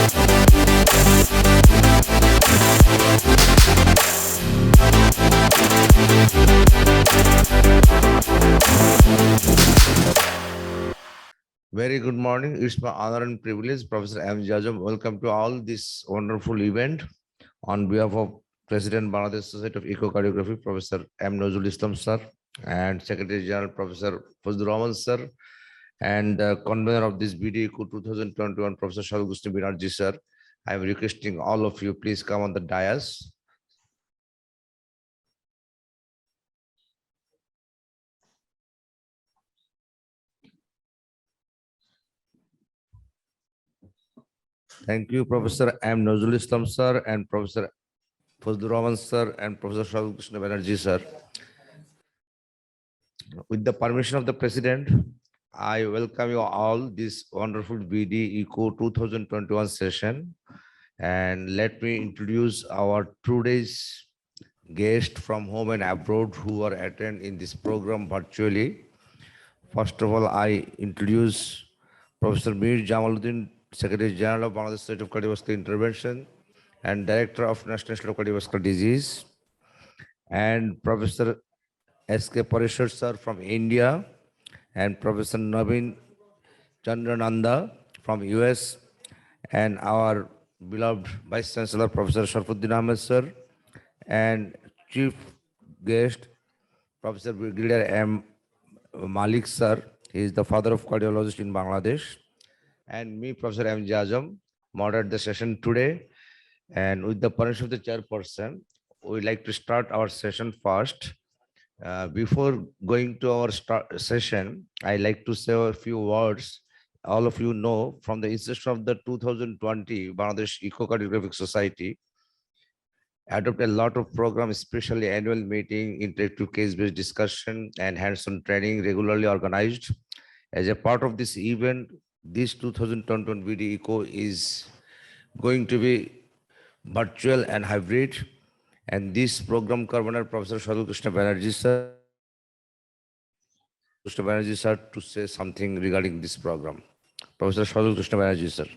Very good morning. It's my honor and privilege, Professor M. Jajam. Welcome to all this wonderful event. On behalf of President Bangladesh Society of Echocardiography, Professor M. Nazrul Islam sir, and Secretary General Professor Fazlur sir, and convener of this BD Echo 2021, Professor Sharfuddin Banerjee sir, I am requesting all of you, please come on the dais. Thank you, Professor M. Nazrul Islam sir, and Professor Fazlur sir, and Professor Sharfuddin Banerjee sir. With the permission of the President, I welcome you all this wonderful BD Eco 2021 session. And let me introduce our today's guests from home and abroad who are attending this program virtually. First of all, I introduce Professor Mir Jamal, Secretary General of Bangladesh State of Cardiovascular Intervention and Director of National Institute of Cardiovascular Disease, and Professor S.K. Parashar sir from India, and Professor Navin Nanda from US, and our beloved Vice-Chancellor, Professor Sharfuddin Ahmed sir, and Chief Guest, Professor Brigadier M. Malik sir. He is the father of cardiologist in Bangladesh. And me, Professor M. Jajam, moderate the session today. And with the permission of the chairperson, we'd like to start our session first. Before going to our session, I like to say a few words. All of you know from the inception of the 2020 Bangladesh Echocardiographic Society, adopted a lot of programs, especially annual meeting, interactive case-based discussion, and hands-on training regularly organized. As a part of this event, this 2021 BD Echo is going to be virtual and hybrid. And this program convener, Professor Sadhu Banerjee sir, to say something regarding this program. Professor Sadhu Banerjee sir.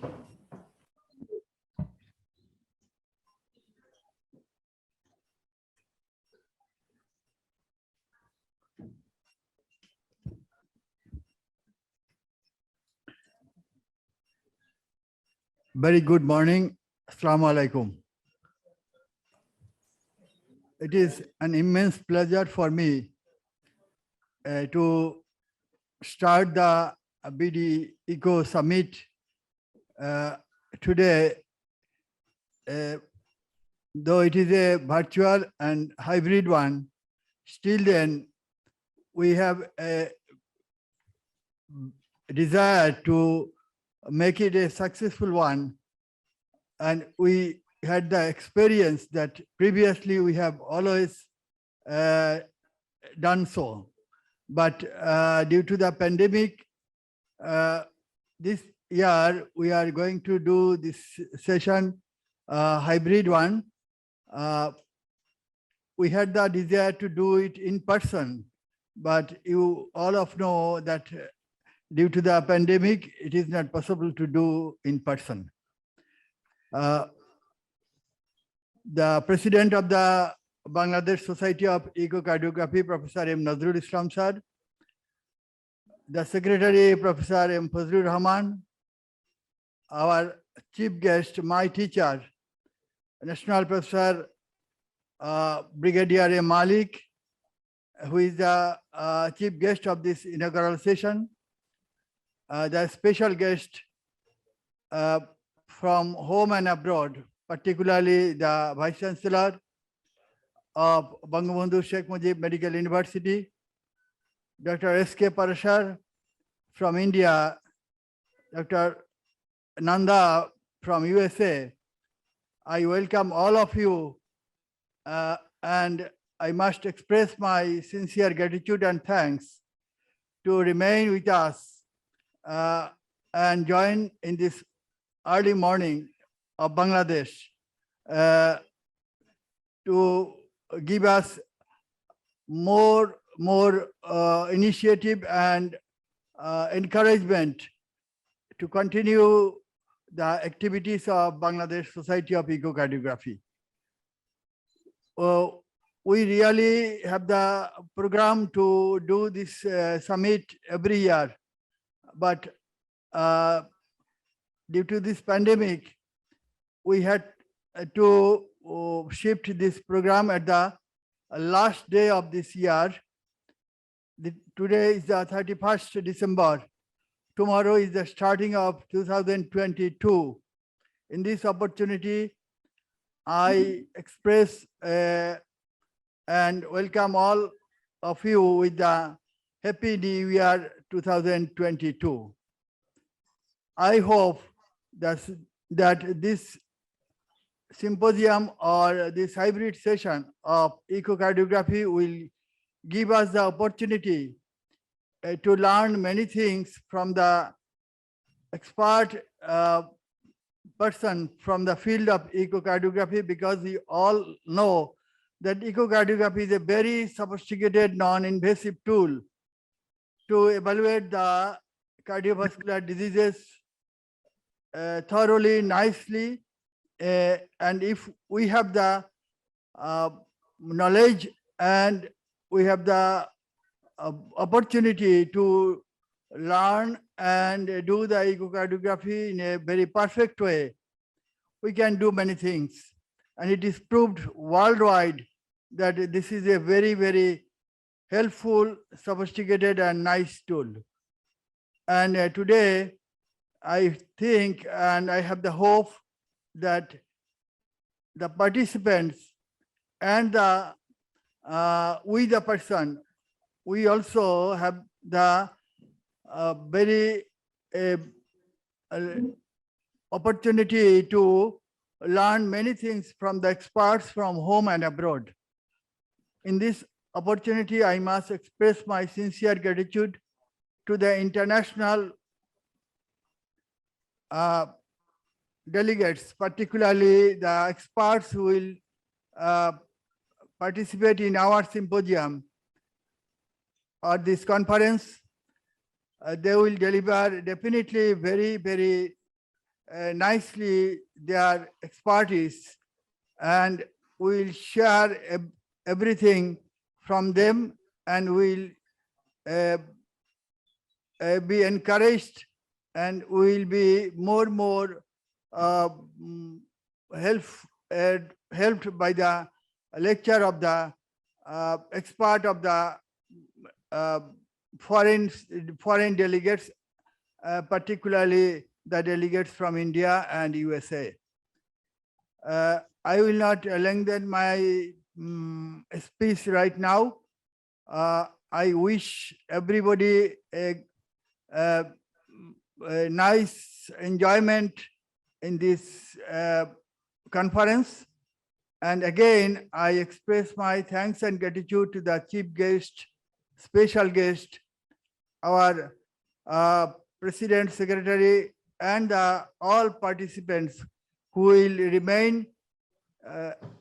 Very good morning. Assalamu alaikum. It is an immense pleasure for me to start the BD Eco Summit today, though it is a virtual and hybrid one. Still then, we have a desire to make it a successful one, and we had the experience that previously we have always done so, but due to the pandemic, this year we are going to do this session hybrid one. We had the desire to do it in person, but you all of know that due to the pandemic, it is not possible to do in person. The president of the Bangladesh Society of Echocardiography, Professor M. Nazrul Islam sir, the secretary, Professor M. Fazlur Rahman, our chief guest, my teacher, National Professor Brigadier M. Malik, who is the chief guest of this inaugural session, the special guest from home and abroad, particularly the Vice-Chancellor of Bangabandhu Sheikh Mujib Medical University, Dr. S.K. Parashar from India, Dr. Nanda from USA. I welcome all of you, and I must express my sincere gratitude and thanks to remain with us and join in this early morning of Bangladesh to give us more initiative and encouragement to continue the activities of Bangladesh Society of Echocardiography. We really have the program to do this summit every year, but due to this pandemic, we had to shift this program at the last day of this year. Today is the 31st December. Tomorrow is the starting of 2022. In this opportunity, I express and welcome all of you with the Happy New Year 2022. I hope that this symposium or this hybrid session of echocardiography will give us the opportunity to learn many things from the expert person from the field of echocardiography, because we all know that echocardiography is a very sophisticated non-invasive tool to evaluate the cardiovascular diseases thoroughly, nicely, and if we have the knowledge and we have the opportunity to learn and do the echocardiography in a very perfect way, we can do many things. And it is proved worldwide that this is a very, very helpful, sophisticated, and nice tool. And today, I think, and I have the hope that the participants and the we the person, we also have the very opportunity to learn many things from the experts from home and abroad. In this opportunity, I must express my sincere gratitude to the international delegates, particularly the experts who will participate in our symposium or this conference. They will deliver definitely very, very nicely their expertise, and we'll share everything from them, and we'll be encouraged, and we'll be more helped by the lecture of the expert of the foreign delegates, particularly the delegates from India and USA. I will not lengthen my speech right now. I wish everybody a nice enjoyment in this conference. And again, I express my thanks and gratitude to the chief guest, special guest, our President, Secretary, and all participants who will remain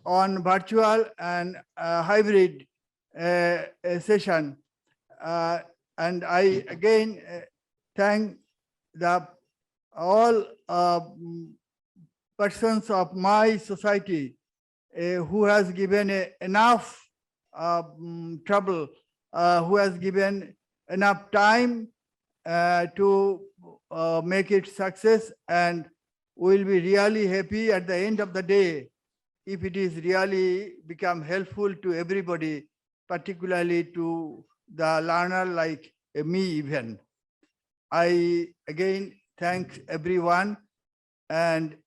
on virtual and hybrid session. And I again thank all persons of my society who has given enough trouble, who has given enough time to make it success, and we'll be really happy at the end of the day if it is really become helpful to everybody, particularly to the learner like me even. I again thank everyone and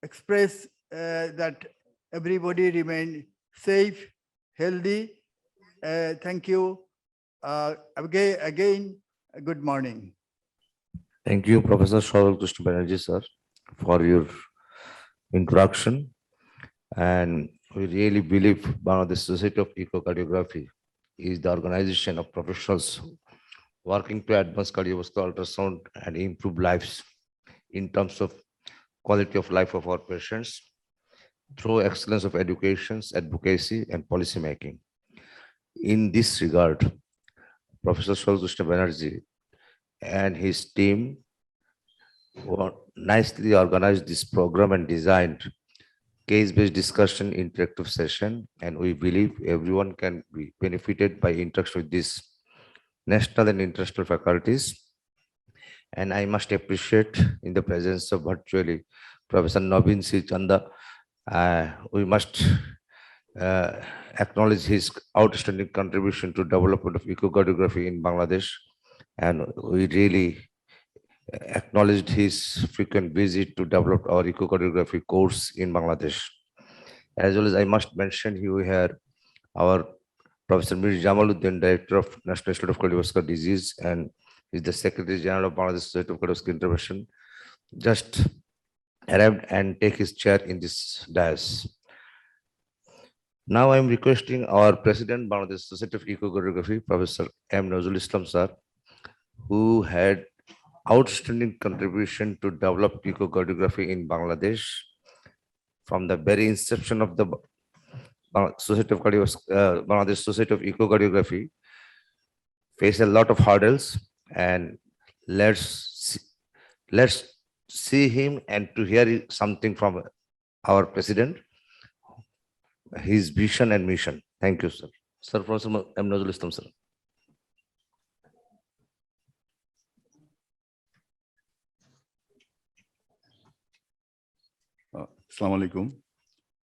express that everybody remain safe, healthy. Thank you. Again, good morning. Thank you, Professor Banerjee, sir, for your introduction. And we really believe Bangladesh Society of Echocardiography is the organization of professionals working to advance cardiovascular ultrasound and improve lives in terms of quality of life of our patients through excellence of education, advocacy, and policy making. In this regard, Professor Banerjee and his team nicely organized this program and designed case-based discussion interactive session, and we believe everyone can be benefited by interaction with these national and international faculties. And I must appreciate in the presence of virtually Professor Navin C. Chanda. We must acknowledge his outstanding contribution to development of echocardiography in Bangladesh, and we really acknowledged his frequent visit to develop our echocardiography course in Bangladesh. As well as I must mention here we have our Professor Jamal, Uddin, Director of National Institute of Cardiovascular Disease, and is the Secretary General of Bangladesh Society of Cardiovascular Intervention, just arrived and take his chair in this dais. Now I am requesting our President, Bangladesh Society of Echocardiography, Professor M. Nazrul Islam sir, who had outstanding contribution to develop echocardiography in Bangladesh from the very inception of the Bangladesh Society of Echocardiography. Face a lot of hurdles, and let's see him and to hear something from our President, his vision and mission. Thank you, sir. Sir, Professor M. Nazrul Islam, sir. Assalamu alaikum.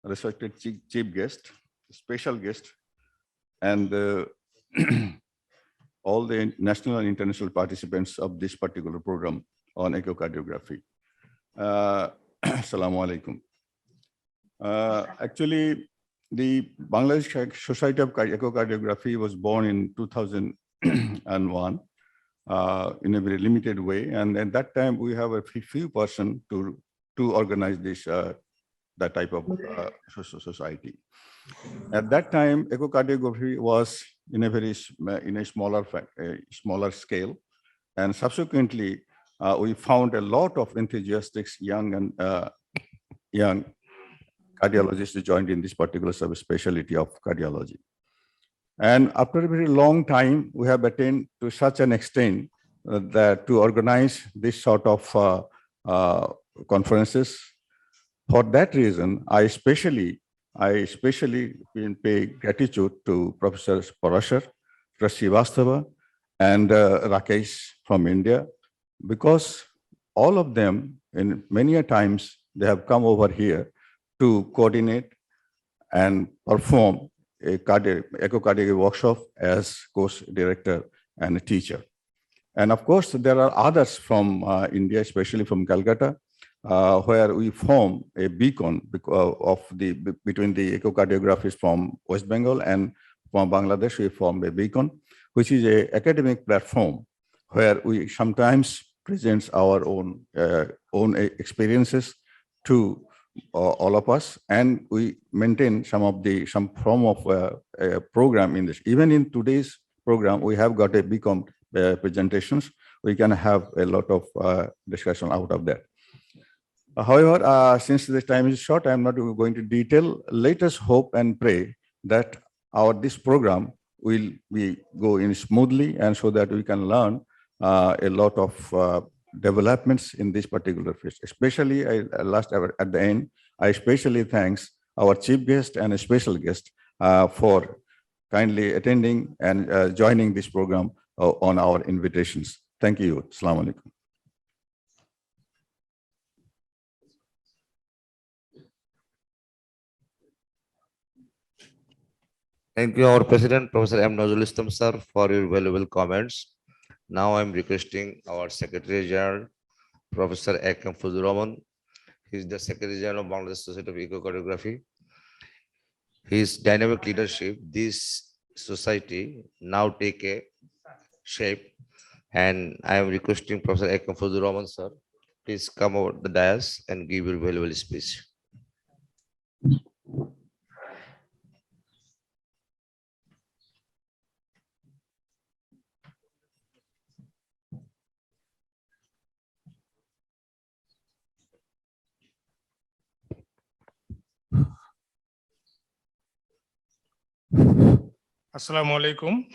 Respected chief guest, special guest, and all the national and international participants of this particular program on echocardiography. Assalamu alaikum. Actually, the Bangladesh Society of Echocardiography was born in 2001 in a very limited way, and at that time we have a few person to organize this that type of society. At that time, echocardiography was in a very smaller scale, and subsequently we found a lot of enthusiastic young cardiologists joined in this particular subspecialty of cardiology. And after a very long time, we have attained to such an extent that to organize this sort of conferences. For that reason, I especially pay gratitude to Professor Parashar, Srivastava, and Rakesh from India, because all of them, in many a times, they have come over here to coordinate and perform a echocardiography workshop as course director and a teacher. And of course, there are others from India, especially from Calcutta, where we form a beacon between the echocardiographists from West Bengal and from Bangladesh. We form a beacon, which is an academic platform where we sometimes present our own experiences to all of us, and we maintain some form of a program in this. Even in today's program, we have got a beacon presentations. We can have a lot of discussion out of that. However, since the time is short, I'm not going to detail. Let us hope and pray that this program will go in smoothly, and so that we can learn a lot of developments in this particular field. Especially at the end, I especially thanks our chief guest and a special guest for kindly attending and joining this program on our invitations. Thank you. Assalamu alaikum. Thank you, our President, Professor M. Nazrul Islam, sir, for your valuable comments. Now I'm requesting our Secretary General, Professor A.K. Rahman. He is the Secretary General of Bangladesh Society of Echocardiography. His dynamic leadership, this society now take a shape, and I am requesting Professor A.K. Rahman, sir, please come over the dais and give your valuable speech. Assalamu alaikum.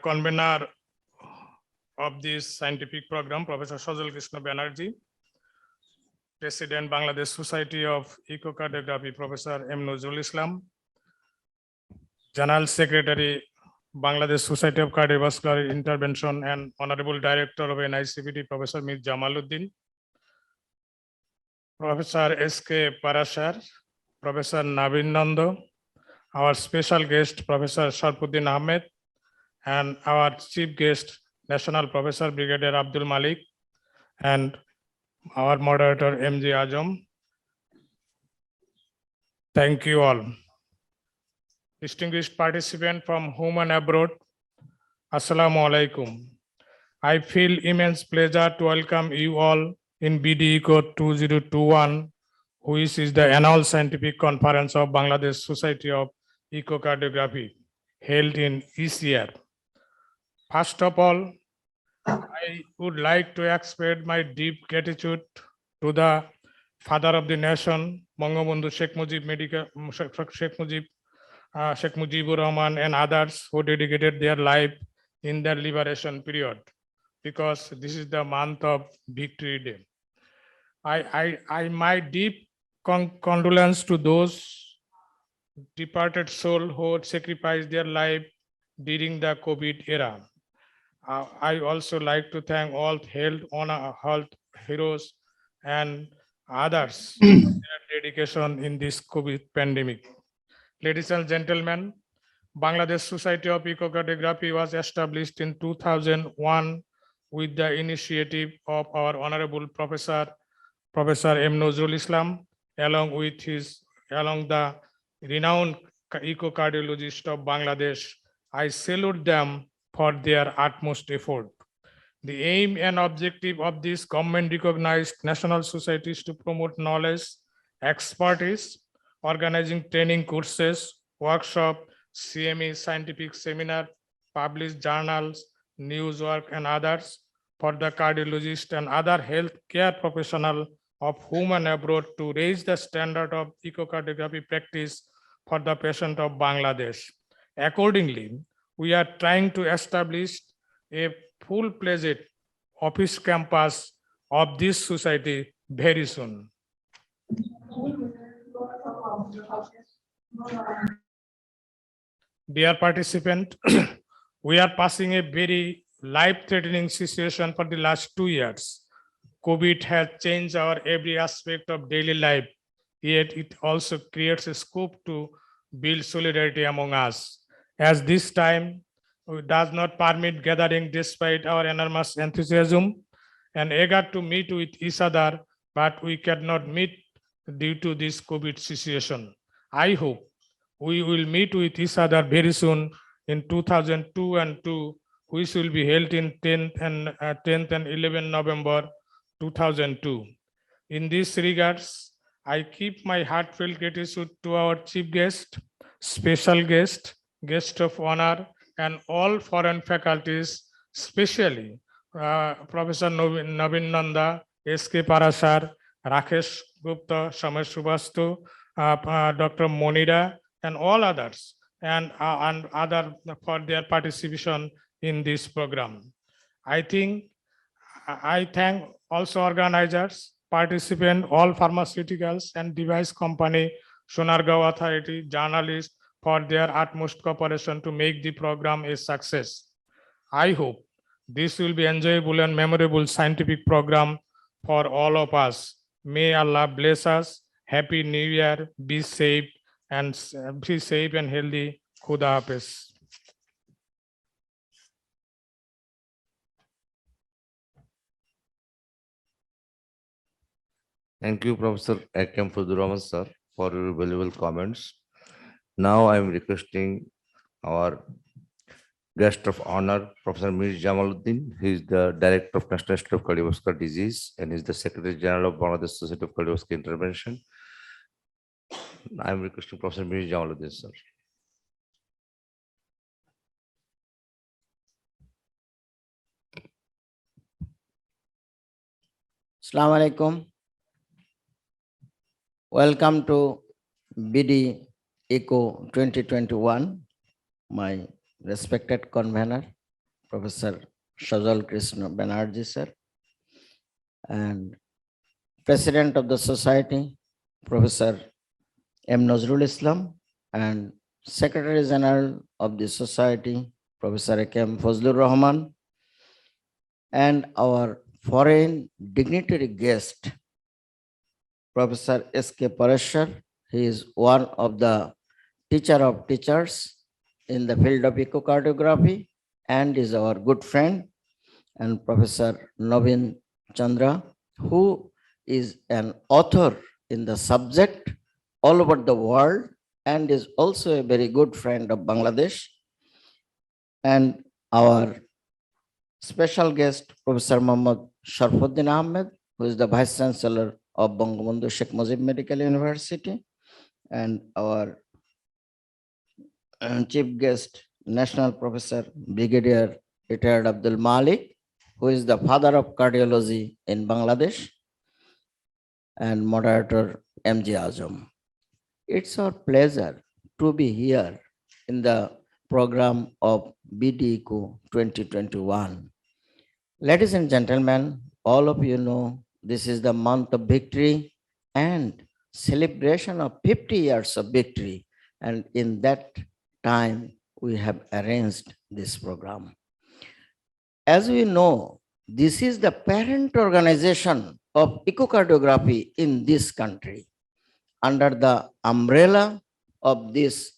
Convenor of this scientific program, Professor Sajal Banerjee, President, Bangladesh Society of Echocardiography, Professor M. Nazrul, General Secretary, Bangladesh Society of Cardiovascular Intervention and Honorable Director of NICVD, Professor Mir Jamal Uddin, Professor S.K. Parashar, Professor Navin Nanda, our special guest, Professor Sharfuddin Ahmed, and our chief guest, National Professor Brigadier Abdul Malik, and our moderator, M.J. Ajam. Thank you all. Distinguished participant from home and abroad, Assalamu alaikum. I feel immense pleasure to welcome you all in BD Eco 2021, which is the annual scientific conference of Bangladesh Society of Echocardiography, held in each year. First of all, I would like to express my deep gratitude to the father of the nation, Bangabandhu Sheikh Mujib, Sheikh Mujibur Rahman and others who dedicated their life in their liberation period, because this is the month of Victory Day. My deep condolence to those departed souls who sacrificed their life during the COVID era. I also like to thank all health heroes and others for their dedication in this COVID pandemic. Ladies and gentlemen, Bangladesh Society of Echocardiography was established in 2001 with the initiative of our Honorable Professor M. Nazrul, along the renowned echocardiologist of Bangladesh. I salute them for their utmost effort. The aim and objective of this government-recognized national society is to promote knowledge, expertise, organizing training courses, workshop, CME, scientific seminar, publish journals, news work, and others for the cardiologist and other healthcare professional of home and abroad to raise the standard of echocardiography practice for the patient of Bangladesh. Accordingly, we are trying to establish a full-fledged office campus of this society very soon. Dear participant, we are passing a very life-threatening situation for the last 2 years. COVID has changed our every aspect of daily life, yet it also creates a scope to build solidarity among us, as this time does not permit gathering despite our enormous enthusiasm and eager to meet with each other, but we cannot meet due to this COVID situation. I hope we will meet with each other very soon in 2002, which will be held in 10th and 11 November 2002. In this regards, I keep my heartfelt gratitude to our chief guest, special guest, guest of honor, and all foreign faculties, especially Professor Navin Nanda, S.K. Parashar, Rakesh Gupta, Samay Subastu, Dr. Monira, and all others, and other for their participation in this program. I thank also organizers, participants, all pharmaceuticals and device company, Sonargaon Authority, journalists for their utmost cooperation to make the program a success. I hope this will be enjoyable and memorable scientific program for all of us. May Allah bless us. Happy New Year. Be safe and healthy. Khuda Hafiz. Thank you, Professor A.K.M. Fazlur sir, for your valuable comments. Now I am requesting our guest of honor, Professor Mir Jamaluddin. He is the Director of National Institute of Cardiovascular Disease and is the Secretary General of Bangladesh Society of Cardiovascular Intervention. I am requesting Professor Mir Jamaluddin, sir. Assalamu alaikum. Welcome to BD Eco 2021. My respected convener, Professor Sajal Krishna Banerjee, sir, and President of the Society, Professor M. Nazrul Islam, and Secretary General of the Society, Professor A.K.M. Fazlur Rahman, and our foreign dignitary guest, Professor S.K. Parashar. He is one of the teacher of teachers in the field of echocardiography and is our good friend, and Professor Navin Chandra, who is an author in the subject all over the world and is also a very good friend of Bangladesh, and our special guest, Professor Sharfuddin Ahmed, who is the Vice-Chancellor of Bangabandhu Sheikh Mujib Medical University, and our Chief Guest, National Professor Brigadier Retd Abdul Malik, who is the father of cardiology in Bangladesh, and moderator M.J. Azam. It's our pleasure to be here in the program of BDECO 2021. Ladies and gentlemen, all of you know this is the month of victory and celebration of 50 years of victory. And in that time, we have arranged this program. As we know, this is the parent organization of echocardiography in this country. Under the umbrella of this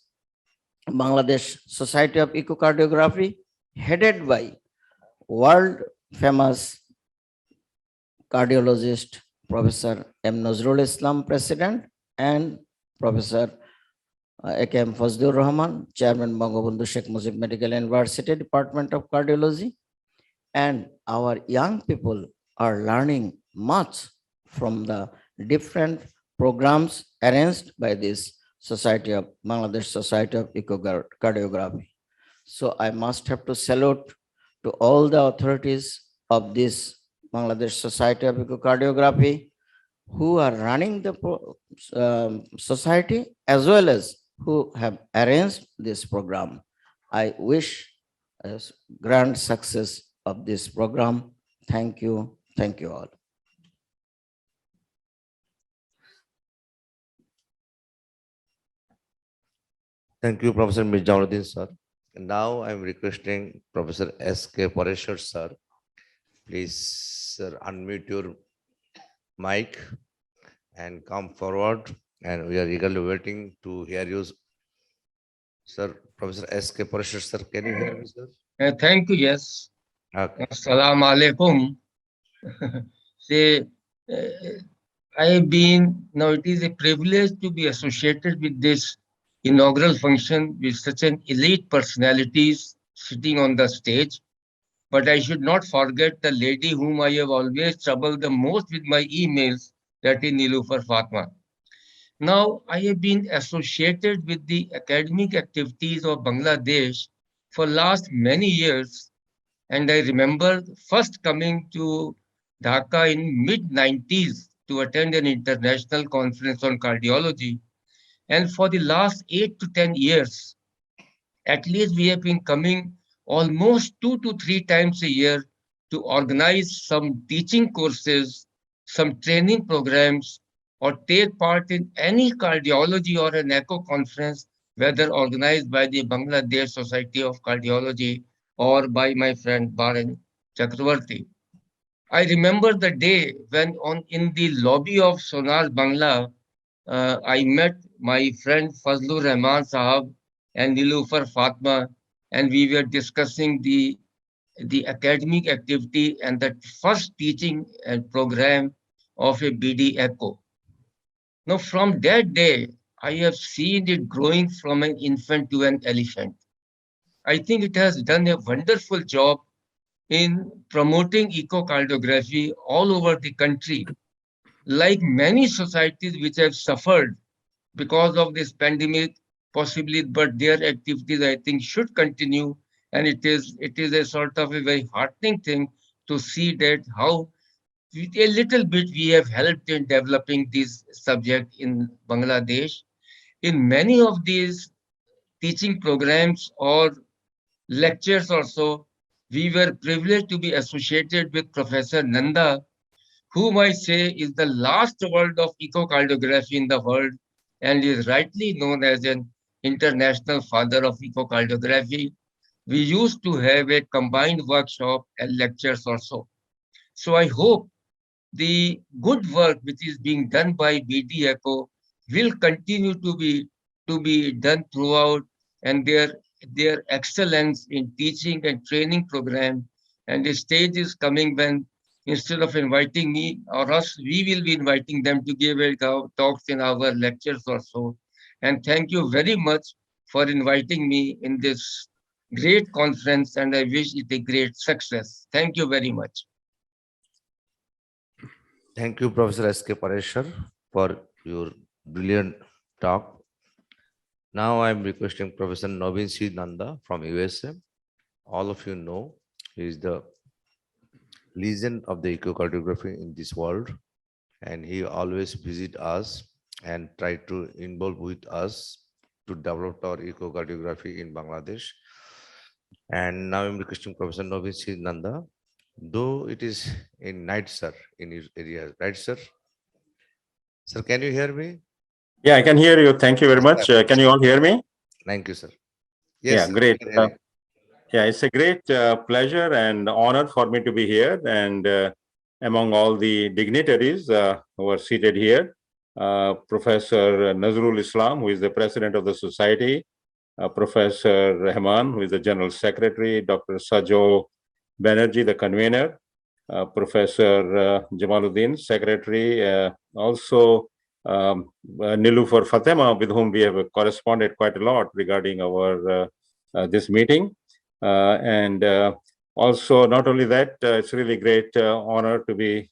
Bangladesh Society of Echocardiography, headed by world famous cardiologist Professor M. Nazrul Islam, President, and Professor A.K.M. Fazlur Rahman, Chairman Bangabandhu Sheikh Mujib Medical University, Department of Cardiology. And our young people are learning much from the different programs arranged by this Society of Bangladesh Society of Echocardiography. So I must have to salute to all the authorities of this Bangladesh Society of Echocardiography who are running the society as well as who have arranged this program. I wish a grand success of this program. Thank you. Thank you all. Thank you, Professor Mirjauddin, sir. And now I'm requesting Professor S.K. Parashar, sir. Please, sir, unmute your mic and come forward. And we are eagerly waiting to hear you. Sir, Professor S.K. Parashar, sir, can you hear me, sir? Thank you, yes. Okay. Assalamu alaikum. Say, I've been, now it is a privilege to be associated with this inaugural function with such an elite personalities sitting on the stage. But I should not forget the lady whom I have always troubled the most with my emails, that is Nilufar Fatma. Now, I have been associated with the academic activities of Bangladesh for last many years. And I remember first coming to Dhaka in mid-90s to attend an international conference on cardiology. And for the last 8 to 10 years, at least we have been coming almost 2 to 3 times a year to organize some teaching courses, some training programs, or take part in any cardiology or an echo conference, whether organized by the Bangladesh Society of Cardiology or by my friend Baren Chakravarti. I remember the day when in the lobby of Sonar Bangla, I met my friend Fazlur Rahman Sahab and Nilufar Fatma, and we were discussing the academic activity and the first teaching program of a BD Echo. Now, from that day, I have seen it growing from an infant to an elephant. I think it has done a wonderful job in promoting echocardiography all over the country. Like many societies which have suffered because of this pandemic, possibly, but their activities, I think, should continue. And it is a sort of a very heartening thing to see that how a little bit we have helped in developing this subject in Bangladesh. In many of these teaching programs or lectures also, we were privileged to be associated with Professor Nanda, whom I say is the last world of echocardiography in the world and is rightly known as an international father of echocardiography. We used to have a combined workshop and lectures also. So I hope the good work which is being done by BD Echo will continue to be done throughout, and their excellence in teaching and training program, and the stage is coming when instead of inviting me or us, we will be inviting them to give talks in our lectures also. And thank you very much for inviting me in this great conference, and I wish it a great success. Thank you very much. Thank you, Professor S.K. Parashar, for your brilliant talk. Now I'm requesting Professor Navin Nanda from USA. All of you know he is the legend of the echocardiography in this world, and he always visit us and try to involve with us to develop our echocardiography in Bangladesh. And now I'm requesting Professor Navin Nanda, though it is in night, sir, in his area, right, sir? Sir, can you hear me? Yeah, I can hear you. Thank you very much. Can you all hear me? Thank you, sir. Yeah, Yes, sir, great. we can hear you. Yeah, it's a great pleasure and honor for me to be here. And among all the dignitaries who are seated here, Professor Nazrul Islam, who is the president of the society, Professor Rahman, who is the general secretary, Dr. Sajal Banerjee, the convener, Professor Jamal Uddin, secretary, also Nilufar Fatima, with whom we have corresponded quite a lot regarding our this meeting. And also, not only that, it's really great honor to be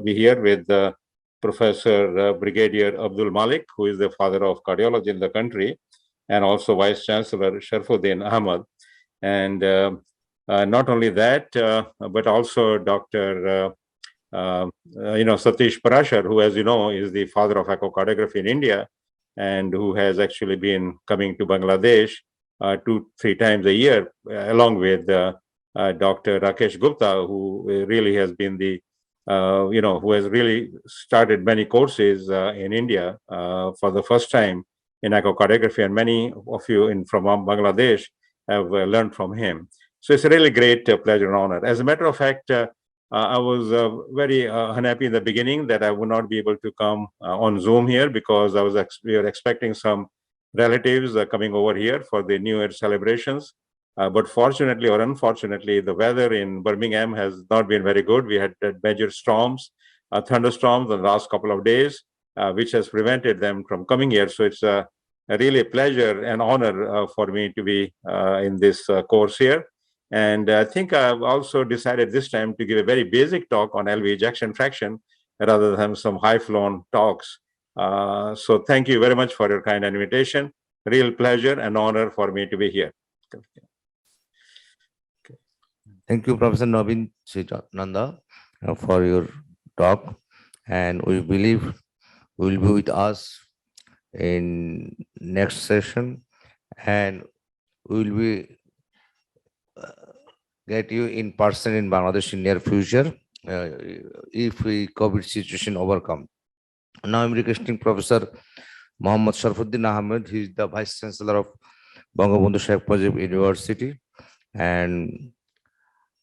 here with Professor Brigadier Abdul Malik, who is the father of cardiology in the country, and also Vice-Chancellor Sharfuddin Ahmed. And not only that, but also Dr. Satish Parashar, who, as you know, is the father of echocardiography in India, and who has actually been coming to Bangladesh 2-3 times a year, along with Dr. Rakesh Gupta, who really has been the, who has really started many courses in India for the first time in echocardiography, and many of you from Bangladesh have learned from him. So it's a really great pleasure and honor. As a matter of fact, I was very unhappy in the beginning that I would not be able to come on Zoom here, because we were expecting some relatives coming over here for the New Year celebrations. But fortunately or unfortunately, the weather in Birmingham has not been very good. We had major storms, thunderstorms in the last couple of days, which has prevented them from coming here. So it's really a pleasure and honor for me to be in this course here. And I think I've also decided this time to give a very basic talk on LV ejection fraction rather than some high-flown talks. So thank you very much for your kind invitation. Real pleasure and honor for me to be here. Thank you, Professor Navin Nanda, for your talk. And we believe you will be with us in next session, and we will be get you in person in Bangladesh in near future if the COVID situation overcome. Now I'm requesting Professor Mohammad Sharfuddin Ahmed. He is the Vice-Chancellor of Bangabandhu Sheikh Mujib University. And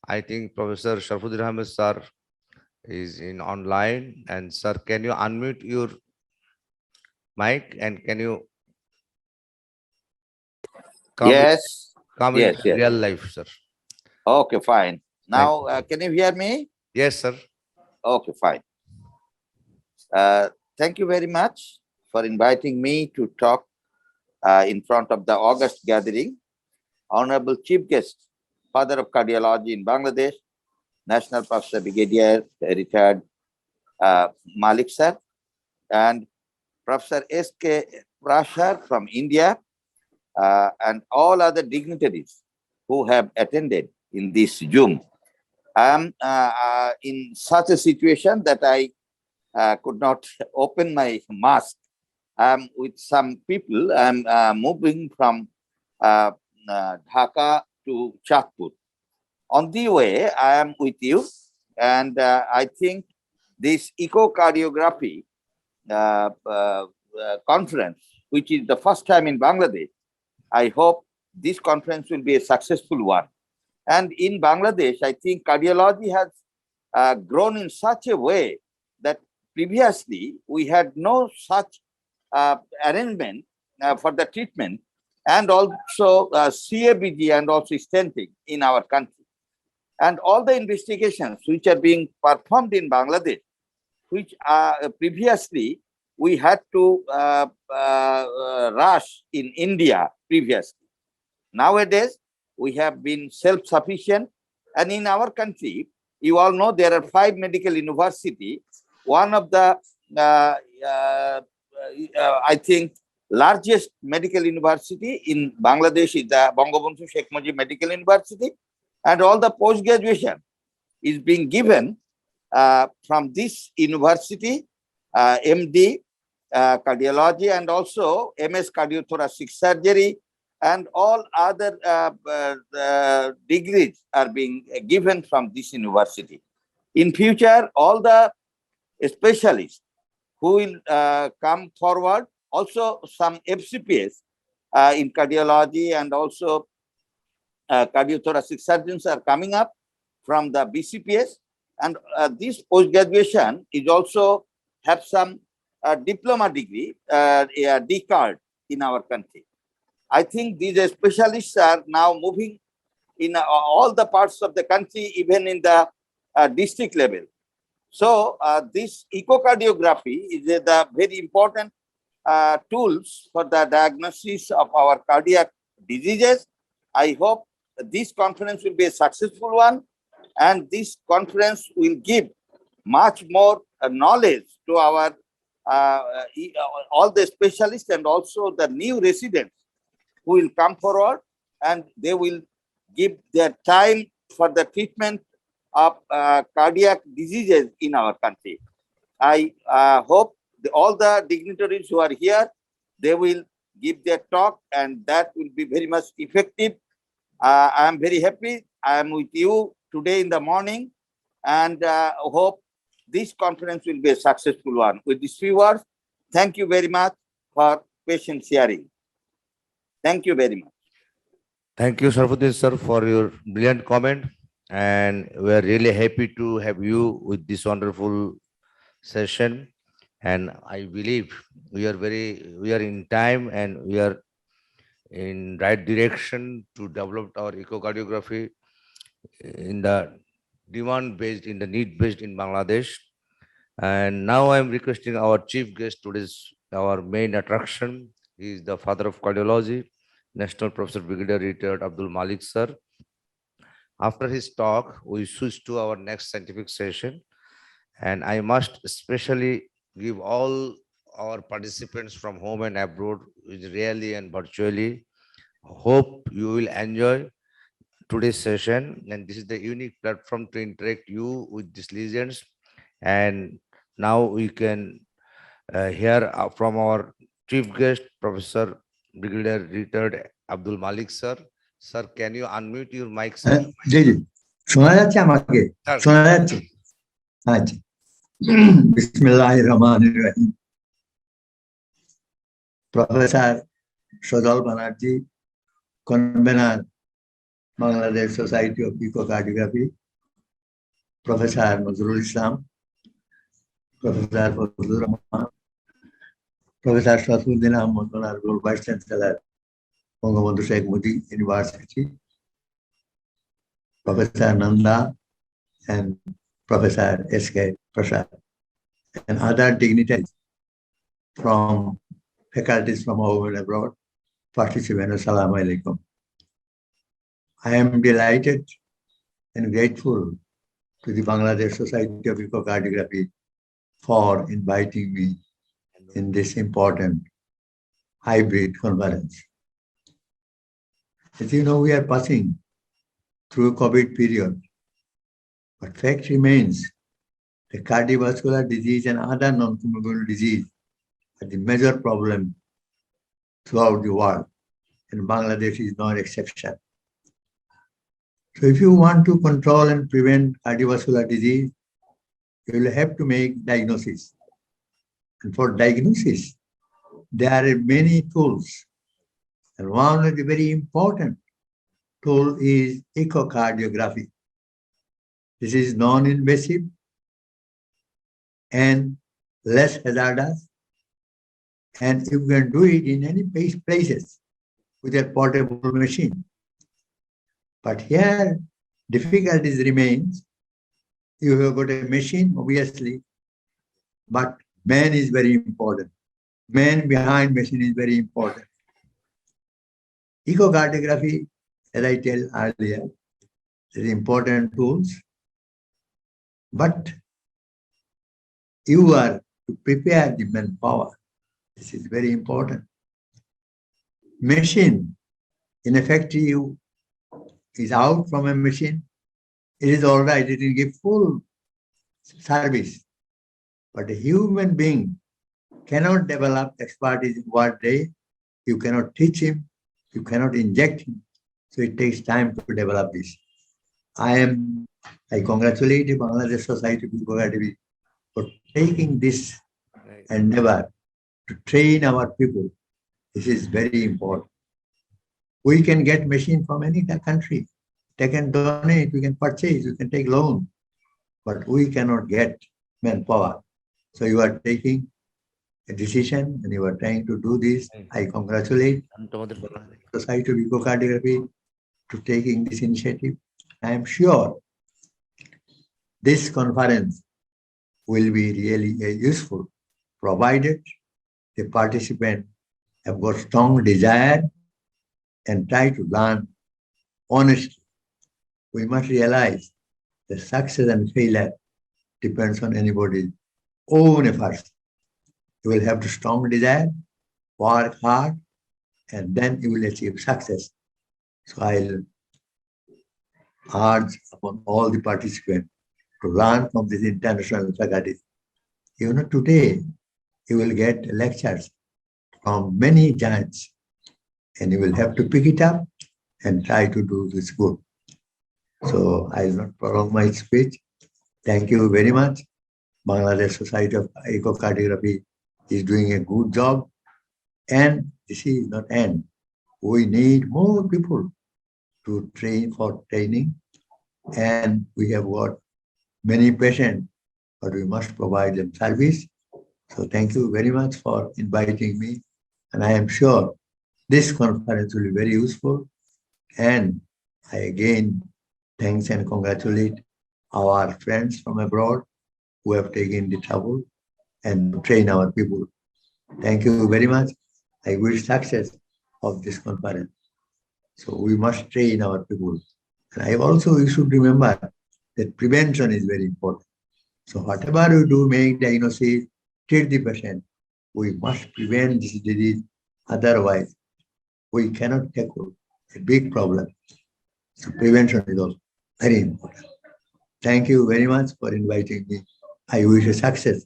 I think Professor Sharfuddin Ahmed, sir, is in online. And sir, can you unmute your mic, and can you come, come in real life, sir? Okay, fine. Now, can you hear me? Yes, sir. Okay, fine. Thank you very much for inviting me to talk in front of the August gathering. Honorable Chief Guest, Father of Cardiology in Bangladesh, National Professor Brigadier Retd Malik sir, and Professor S.K. Parashar from India, and all other dignitaries who have attended in this Zoom. I am in such a situation that I could not open my mask. I am with some people. I am moving from Dhaka to Chatpur. On the way, I am with you, and I think this echocardiography conference, which is the first time in Bangladesh, I hope this conference will be a successful one. And in Bangladesh, I think cardiology has grown in such a way that previously we had no such arrangement for the treatment, and also CABG and also stenting in our country. And all the investigations which are being performed in Bangladesh, which previously we had to rush in India previously. Nowadays, we have been self-sufficient, and in our country, you all know there are 5 medical universities. One of the, I think, largest medical university in Bangladesh is the Bangabandhu Sheikh Mujib Medical University, and all the post-graduation is being given from this university, MD cardiology, and also MS cardiothoracic surgery, and all other degrees are being given from this university. In future, all the specialists who will come forward, also some FCPS in cardiology, and also cardiothoracic surgeons are coming up from the BCPS, and this post-graduation is also have some diploma degree, D card in our country. I think these specialists are now moving in all the parts of the country, even in the district level. So this echocardiography is the very important tools for the diagnosis of our cardiac diseases. I hope this conference will be a successful one, and this conference will give much more knowledge to our all the specialists and also the new residents who will come forward, and they will give their time for the treatment of cardiac diseases in our country. I hope all the dignitaries who are here, they will give their talk, and that will be very much effective. I am very happy. I am with you today in the morning, and hope this conference will be a successful one. With these few words, thank you very much for patient sharing. Thank you very much. Thank you, Sharfuddin sir, for your brilliant comment. And we are really happy to have you with this wonderful session. And I believe we are in time, and we are in right direction to develop our echocardiography in the demand-based, in the need-based in Bangladesh. And now I'm requesting our chief guest, today's our main attraction. He is the father of cardiology, National Professor Brigadier Retd Abdul Malik sir. After his talk, we switch to our next scientific session. And I must especially give all our participants from home and abroad, really and virtually, hope you will enjoy today's session. And this is the unique platform to interact you with these legends. And now we can hear from our chief guest, Professor Brigadier Retd Abdul Malik sir. Sir, can you unmute your mic, sir? জি জি শোনা যাচ্ছে আমাকে শোনা যাচ্ছে আচ্ছা বিসমিল্লাহির রহমানির রহিম professor Sajal Banerjee convener Bangladesh society of echocardiography professor Nazrul Islam professor Fazlur Rahman professor Sharfuddin Ahmed honourable vice chancellor Bangabandhu Sheikh Mujib University, Professor Nanda and Professor SK Parashar, and other dignitaries from faculties from home and abroad, participants. Assalamu alaikum. I am delighted and grateful to the Bangladesh Society of Echocardiography for inviting me in this important hybrid conference. As you know, we are passing through a COVID period, but fact remains the cardiovascular disease and other non-communicable disease are the major problem throughout the world, and Bangladesh is no exception. So if you want to control and prevent cardiovascular disease, you will have to make diagnosis. And for diagnosis, there are many tools. And one of the very important tool is echocardiography. This is non-invasive and less hazardous. And you can do it in any places with a portable machine. But here, difficulties remains. You have got a machine, obviously, but man is very important. Man behind machine is very important. Echocardiography, as I tell earlier, is important tools, but you are to prepare the manpower. This is very important. Machine, in a factory, you is out from a machine, it is all right, it will give full service. But a human being cannot develop expertise in one day. You cannot teach him, you cannot inject him. So it takes time to develop this. I congratulate the Bangladesh Society of Echocardiography for taking this endeavor to train our people. This is very important. We can get machine from any country. They can donate, we can purchase, we can take loan, but we cannot get manpower. So you are taking a decision and you are trying to do this. I congratulate the Society of Echocardiography to taking this initiative. I am sure this conference will be really useful, provided the participants have got strong desire and try to learn honestly. We must realize that success and failure depends on anybody's own efforts. You will have the strong desire, work hard, and then you will achieve success. So I'll urge upon all the participants to learn from this international faculty. You know, today you will get lectures from many giants, and you will have to pick it up and try to do this good. So I will not prolong my speech. Thank you very much. Bangladesh Society of Echocardiography is doing a good job, and this is not end. We need more people to train for training, and we have got many patients, but we must provide them service. So thank you very much for inviting me, and I am sure this conference will be very useful. And I again thanks and congratulate our friends from abroad who have taken the trouble and train our people. Thank you very much. I wish success of this conference. So we must train our people. And I also, you should remember that prevention is very important. So whatever we do, make diagnosis, treat the patient, we must prevent this disease. Otherwise, we cannot tackle a big problem. So prevention is also very important. Thank you very much for inviting me. I wish a success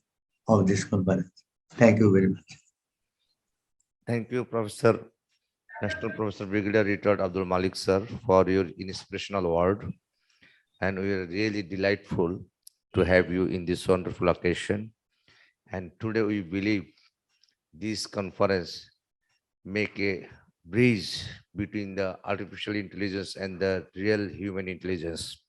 of this conference. Thank you very much. Thank you, Professor, National Professor Brigadier Retd Abdul Malik, sir, for your inspirational word. And we are really delightful to have you in this wonderful occasion. And today we believe this conference make a bridge between the artificial intelligence and the real human intelligence.